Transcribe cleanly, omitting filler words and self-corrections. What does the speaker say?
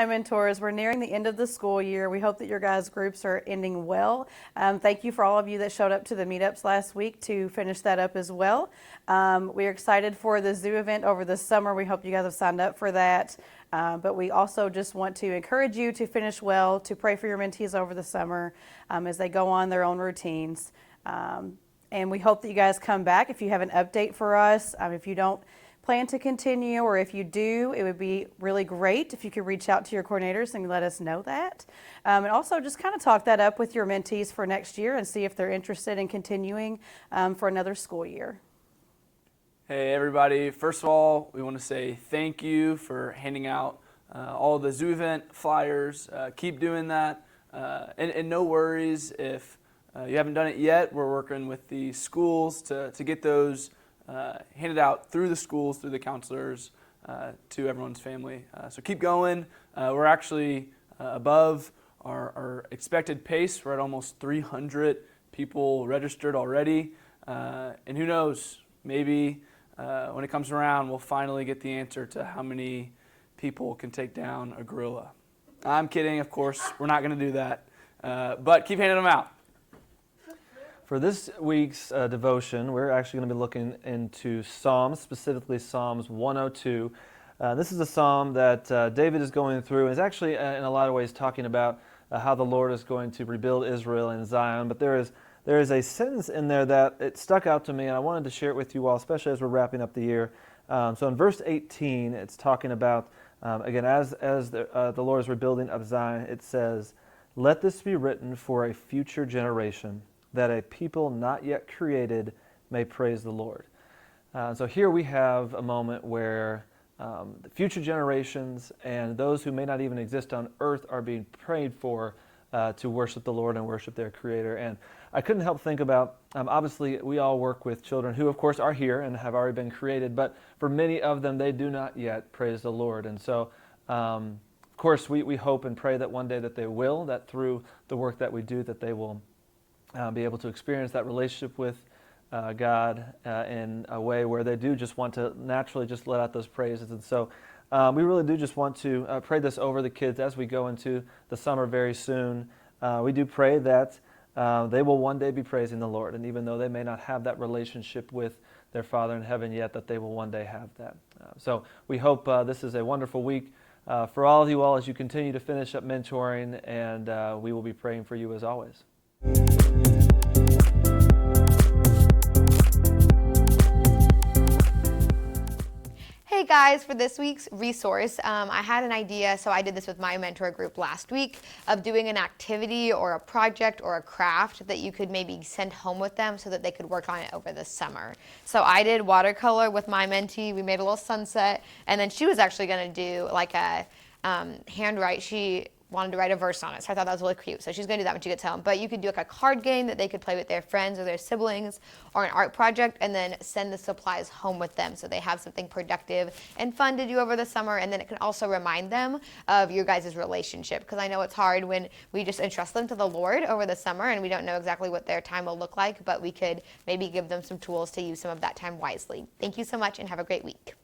Hi, mentors. We're nearing the end of the school year. We hope that your guys' groups are ending well. Thank you for all of you that showed up to the meetups last week to finish that up as well. We're excited for the zoo event over the summer. We hope you guys have signed up for that. But we also just want to encourage you to finish well, to pray for your mentees over the summer as they go on their own routines. And we hope that you guys come back if you have an update for us. If you don't plan to continue, or if you do, it would be really great if you could reach out to your coordinators and let us know that. And also just kind of talk that up with your mentees for next year and see if they're interested in continuing for another school year. Hey everybody, first of all, we want to say thank you for handing out all the zoo event flyers. Keep doing that. And no worries if you haven't done it yet. We're working with the schools to get those handed out through the schools, through the counselors, to everyone's family. So keep going. We're actually above our expected pace. We're at almost 300 people registered already. And who knows, maybe when it comes around, we'll finally get the answer to how many people can take down a gorilla. I'm kidding, of course. We're not going to do that. But keep handing them out. For this week's devotion, we're actually going to be looking into Psalms, specifically Psalms 102. This is a psalm that David is going through, and is actually in a lot of ways talking about how the Lord is going to rebuild Israel and Zion. But there is a sentence in there that it stuck out to me, and I wanted to share it with you all, especially as we're wrapping up the year. So in verse 18, it's talking about, again, as the Lord is rebuilding of Zion, it says, "Let this be written for a future generation, that a people not yet created may praise the Lord." So here we have a moment where the future generations and those who may not even exist on earth are being prayed for to worship the Lord and worship their Creator. And I couldn't help think about, obviously we all work with children who of course are here and have already been created, but for many of them they do not yet praise the Lord. And so of course we hope and pray that one day that they will, that through the work that we do that they will be able to experience that relationship with God in a way where they do just want to naturally just let out those praises. And so we really do just want to pray this over the kids as we go into the summer very soon. We do pray that they will one day be praising the Lord, and even though they may not have that relationship with their Father in heaven yet, that they will one day have that. So we hope this is a wonderful week for all of you all as you continue to finish up mentoring, and we will be praying for you as always. Hey guys, for this week's resource, I had an idea, so I did this with my mentor group last week, of doing an activity or a project or a craft that you could maybe send home with them so that they could work on it over the summer. So I did watercolor with my mentee. We made a little sunset, and then she was actually going to do like a handwrite. She wanted to write a verse on it, so I thought that was really cute. So she's going to do that when she gets home. But you could do like a card game that they could play with their friends or their siblings, or an art project, and then send the supplies home with them so they have something productive and fun to do over the summer. And then it can also remind them of your guys' relationship, because I know it's hard when we just entrust them to the Lord over the summer and we don't know exactly what their time will look like, but we could maybe give them some tools to use some of that time wisely. Thank you so much and have a great week.